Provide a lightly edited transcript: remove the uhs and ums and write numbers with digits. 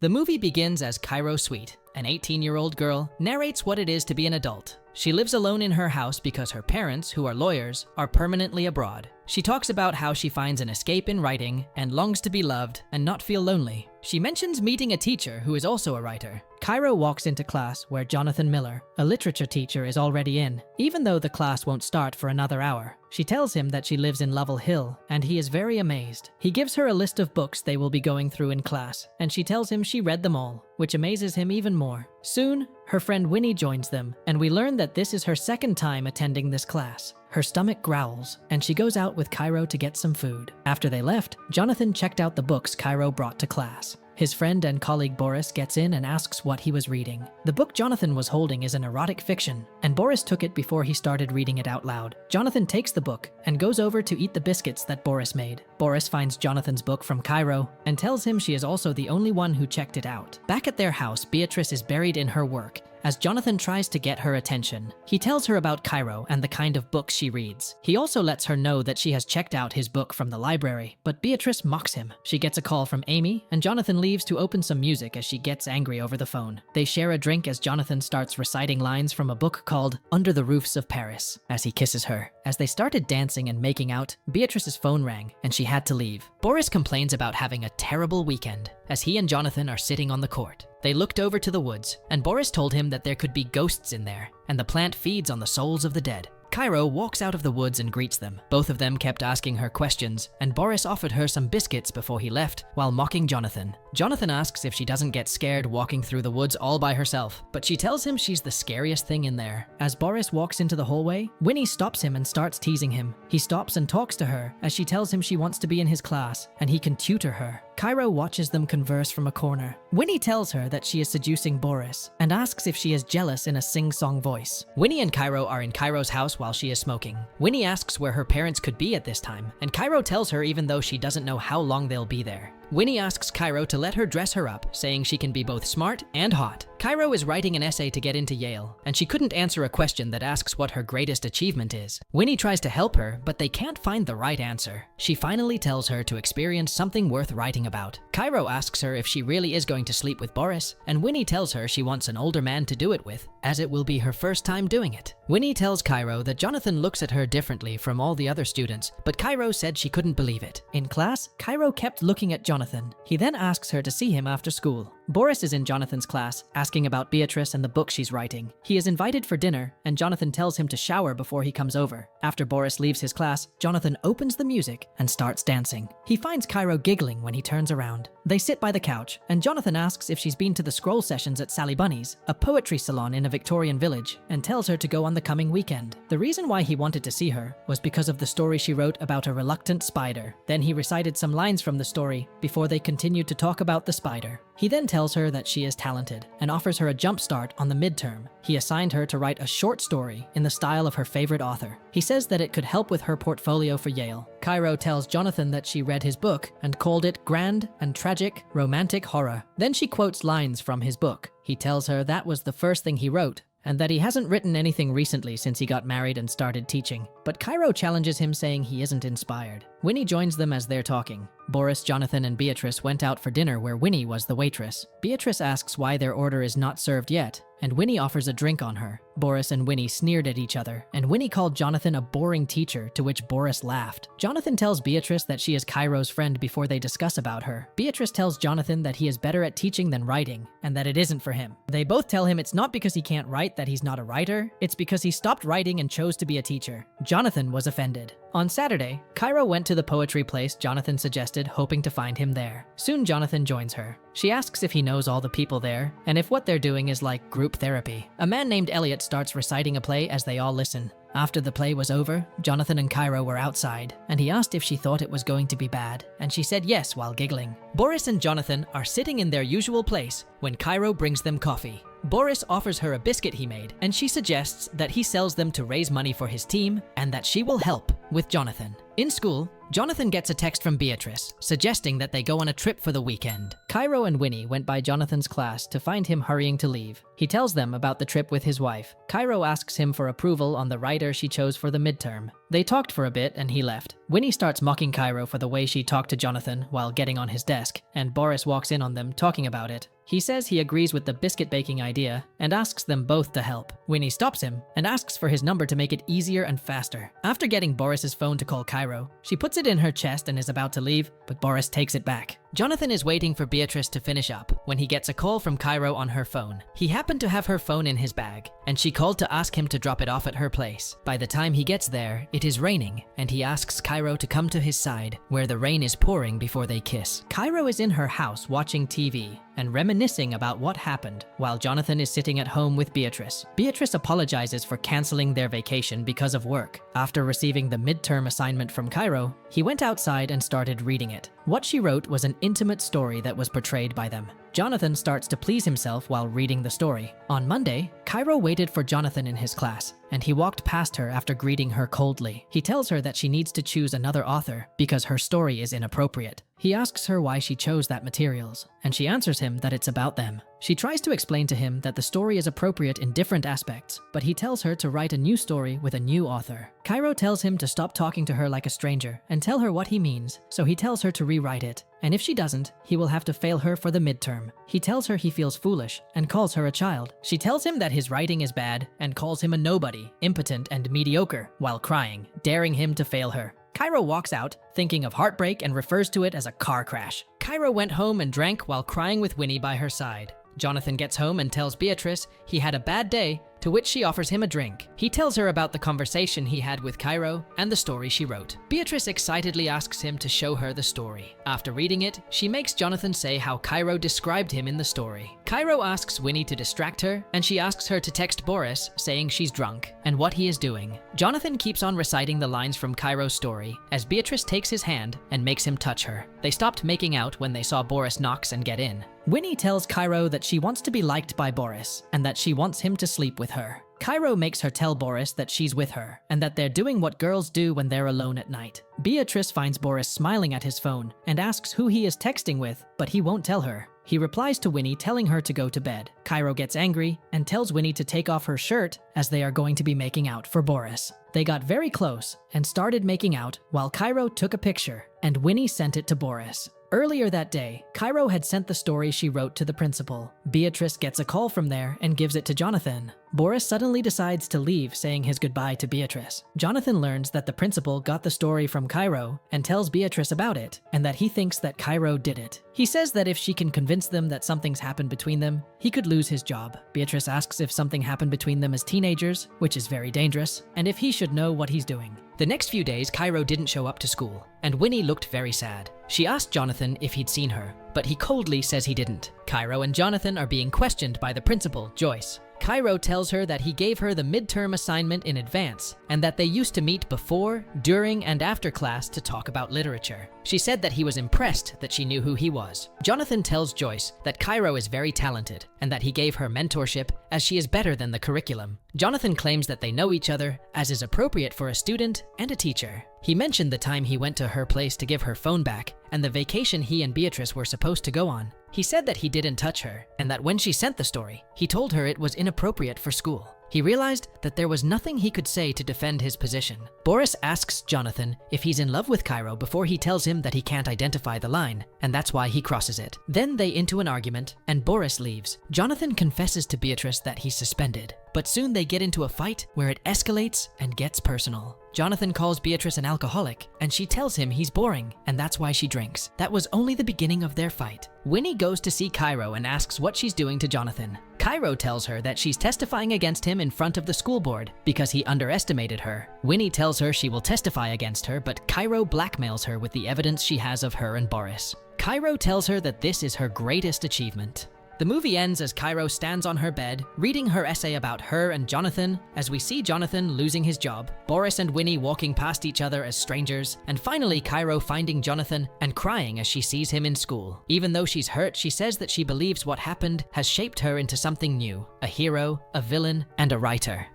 The movie begins as Cairo Sweet, an 18-year-old girl, narrates what it is to be an adult. She lives alone in her house because her parents, who are lawyers, are permanently abroad. She talks about how she finds an escape in writing and longs to be loved and not feel lonely. She mentions meeting a teacher who is also a writer. Cairo walks into class where Jonathan Miller, a literature teacher, is already in, even though the class won't start for another hour. She tells him that she lives in Lovell Hill, and he is very amazed. He gives her a list of books they will be going through in class, and she tells him she read them all, which amazes him even more. Soon, her friend Winnie joins them, and we learn that this is her second time attending this class. Her stomach growls, and she goes out with Cairo to get some food. After they left, Jonathan checked out the books Cairo brought to class. His friend and colleague Boris gets in and asks what he was reading. The book Jonathan was holding is an erotic fiction, and Boris took it before he started reading it out loud. Jonathan takes the book and goes over to eat the biscuits that Boris made. Boris finds Jonathan's book from Cairo and tells him she is also the only one who checked it out. Back at their house, Beatrice is buried in her work as Jonathan tries to get her attention. He tells her about Cairo and the kind of books she reads. He also lets her know that she has checked out his book from the library, but Beatrice mocks him. She gets a call from Amy, and Jonathan leaves to open some music as she gets angry over the phone. They share a drink as Jonathan starts reciting lines from a book called Under the Roofs of Paris as he kisses her. As they started dancing and making out, Beatrice's phone rang and she had to leave. Boris complains about having a terrible weekend as he and Jonathan are sitting on the court. They looked over to the woods, and Boris told him that there could be ghosts in there, and the plant feeds on the souls of the dead. Cairo walks out of the woods and greets them. Both of them kept asking her questions, and Boris offered her some biscuits before he left, while mocking Jonathan. Jonathan asks if she doesn't get scared walking through the woods all by herself, but she tells him she's the scariest thing in there. As Boris walks into the hallway, Winnie stops him and starts teasing him. He stops and talks to her as she tells him she wants to be in his class, and he can tutor her. Cairo watches them converse from a corner. Winnie tells her that she is seducing Boris and asks if she is jealous in a sing-song voice. Winnie and Cairo are in Cairo's house while she is smoking. Winnie asks where her parents could be at this time, and Cairo tells her even though she doesn't know how long they'll be there. Winnie asks Cairo to let her dress her up, saying she can be both smart and hot. Cairo is writing an essay to get into Yale, and she couldn't answer a question that asks what her greatest achievement is. Winnie tries to help her, but they can't find the right answer. She finally tells her to experience something worth writing about. Cairo asks her if she really is going to sleep with Boris, and Winnie tells her she wants an older man to do it with, as it will be her first time doing it. Winnie tells Cairo that Jonathan looks at her differently from all the other students, but Cairo said she couldn't believe it. In class, Cairo kept looking at Jonathan. He then asks her to see him after school. Boris is in Jonathan's class, asking about Beatrice and the book she's writing. He is invited for dinner, and Jonathan tells him to shower before he comes over. After Boris leaves his class, Jonathan opens the music and starts dancing. He finds Cairo giggling when he turns around. They sit by the couch, and Jonathan asks if she's been to the scroll sessions at Sally Bunny's, a poetry salon in a Victorian village, and tells her to go on the coming weekend. The reason why he wanted to see her was because of the story she wrote about a reluctant spider. Then he recited some lines from the story before they continued to talk about the spider. He then tells her that she is talented and offers her a jump start on the midterm. He assigned her to write a short story in the style of her favorite author. He says that it could help with her portfolio for Yale. Cairo tells Jonathan that she read his book and called it grand and tragic romantic horror. Then she quotes lines from his book. He tells her that was the first thing he wrote, and that he hasn't written anything recently since he got married and started teaching. But Cairo challenges him, saying he isn't inspired. Winnie joins them as they're talking. Boris, Jonathan, and Beatrice went out for dinner where Winnie was the waitress. Beatrice asks why their order is not served yet, and Winnie offers a drink on her. Boris and Winnie sneered at each other, and Winnie called Jonathan a boring teacher, to which Boris laughed. Jonathan tells Beatrice that she is Cairo's friend before they discuss about her. Beatrice tells Jonathan that he is better at teaching than writing, and that it isn't for him. They both tell him it's not because he can't write that he's not a writer, it's because he stopped writing and chose to be a teacher. Jonathan was offended. On Saturday, Cairo went to the poetry place Jonathan suggested, hoping to find him there. Soon Jonathan joins her. She asks if he knows all the people there, and if what they're doing is like group therapy. A man named Elliot starts reciting a play as they all listen. After the play was over, Jonathan and Cairo were outside, and he asked if she thought it was going to be bad, and she said yes while giggling. Boris and Jonathan are sitting in their usual place when Cairo brings them coffee. Boris offers her a biscuit he made, and she suggests that he sells them to raise money for his team and that she will help with Jonathan. In school, Jonathan gets a text from Beatrice suggesting that they go on a trip for the weekend. Cairo and Winnie went by Jonathan's class to find him hurrying to leave. He tells them about the trip with his wife. Cairo asks him for approval on the writer she chose for the midterm. They talked for a bit and he left. Winnie starts mocking Cairo for the way she talked to Jonathan while getting on his desk, and Boris walks in on them talking about it. He says he agrees with the biscuit baking idea and asks them both to help. Winnie stops him and asks for his number to make it easier and faster. After getting Boris's phone to call Cairo, she puts it in her chest and is about to leave, but Boris takes it back. Jonathan is waiting for Beatrice to finish up when he gets a call from Cairo on her phone. He happened to have her phone in his bag, and she called to ask him to drop it off at her place. By the time he gets there, it is raining, and he asks Cairo to come to his side, where the rain is pouring before they kiss. Cairo is in her house watching TV and reminiscing about what happened while Jonathan is sitting at home with Beatrice. Beatrice apologizes for canceling their vacation because of work. After receiving the midterm assignment from Cairo, he went outside and started reading it. What she wrote was an intimate story that was portrayed by them. Jonathan starts to please himself while reading the story. On Monday, Cairo waited for Jonathan in his class, and he walked past her after greeting her coldly. He tells her that she needs to choose another author because her story is inappropriate. He asks her why she chose that materials, and she answers him that it's about them. She tries to explain to him that the story is appropriate in different aspects, but he tells her to write a new story with a new author. Cairo tells him to stop talking to her like a stranger and tell her what he means, so he tells her to rewrite it. And if she doesn't, he will have to fail her for the midterm. He tells her he feels foolish and calls her a child. She tells him that his writing is bad and calls him a nobody, impotent, and mediocre while crying, daring him to fail her. Cairo walks out, thinking of heartbreak, and refers to it as a car crash. Cairo went home and drank while crying with Winnie by her side. Jonathan gets home and tells Beatrice he had a bad day, to which she offers him a drink. He tells her about the conversation he had with Cairo and the story she wrote. Beatrice excitedly asks him to show her the story. After reading it, she makes Jonathan say how Cairo described him in the story. Cairo asks Winnie to distract her, and she asks her to text Boris saying she's drunk and what he is doing. Jonathan keeps on reciting the lines from Cairo's story as Beatrice takes his hand and makes him touch her. They stopped making out when they saw Boris knocks and get in. Winnie tells Cairo that she wants to be liked by Boris and that she wants him to sleep with her. Cairo makes her tell Boris that she's with her and that they're doing what girls do when they're alone at night. Beatrice finds Boris smiling at his phone and asks who he is texting with, but he won't tell her. He replies to Winnie telling her to go to bed. Cairo gets angry and tells Winnie to take off her shirt as they are going to be making out for Boris. They got very close and started making out while Cairo took a picture and Winnie sent it to Boris. Earlier that day, Cairo had sent the story she wrote to the principal. Beatrice gets a call from there and gives it to Jonathan. Boris suddenly decides to leave, saying his goodbye to Beatrice. Jonathan learns that the principal got the story from Cairo and tells Beatrice about it, and that he thinks that Cairo did it. He says that if she can convince them that something's happened between them, he could lose his job. Beatrice asks if something happened between them as teenagers, which is very dangerous, and if he should know what he's doing. The next few days, Cairo didn't show up to school, and Winnie looked very sad. She asked Jonathan if he'd seen her, but he coldly says he didn't. Cairo and Jonathan are being questioned by the principal, Joyce. Cairo tells her that he gave her the midterm assignment in advance and that they used to meet before, during, and after class to talk about literature. She said that he was impressed that she knew who he was. Jonathan tells Joyce that Cairo is very talented and that he gave her mentorship as she is better than the curriculum. Jonathan claims that they know each other as is appropriate for a student and a teacher. He mentioned the time he went to her place to give her phone back and the vacation he and Beatrice were supposed to go on. He said that he didn't touch her and that when she sent the story, he told her it was inappropriate for school. He realized that there was nothing he could say to defend his position. Boris asks Jonathan if he's in love with Cairo before he tells him that he can't identify the line, and that's why he crosses it. Then they into an argument, and Boris leaves. Jonathan confesses to Beatrice that he's suspended, but soon they get into a fight where it escalates and gets personal. Jonathan calls Beatrice an alcoholic, and she tells him he's boring, and that's why she drinks. That was only the beginning of their fight. Winnie goes to see Cairo and asks what she's doing to Jonathan. Cairo tells her that she's testifying against him in front of the school board because he underestimated her. Winnie tells her she will testify against her, but Cairo blackmails her with the evidence she has of her and Boris. Cairo tells her that this is her greatest achievement. The movie ends as Cairo stands on her bed, reading her essay about her and Jonathan, as we see Jonathan losing his job, Boris and Winnie walking past each other as strangers, and finally Cairo finding Jonathan and crying as she sees him in school. Even though she's hurt, she says that she believes what happened has shaped her into something new, a hero, a villain, and a writer.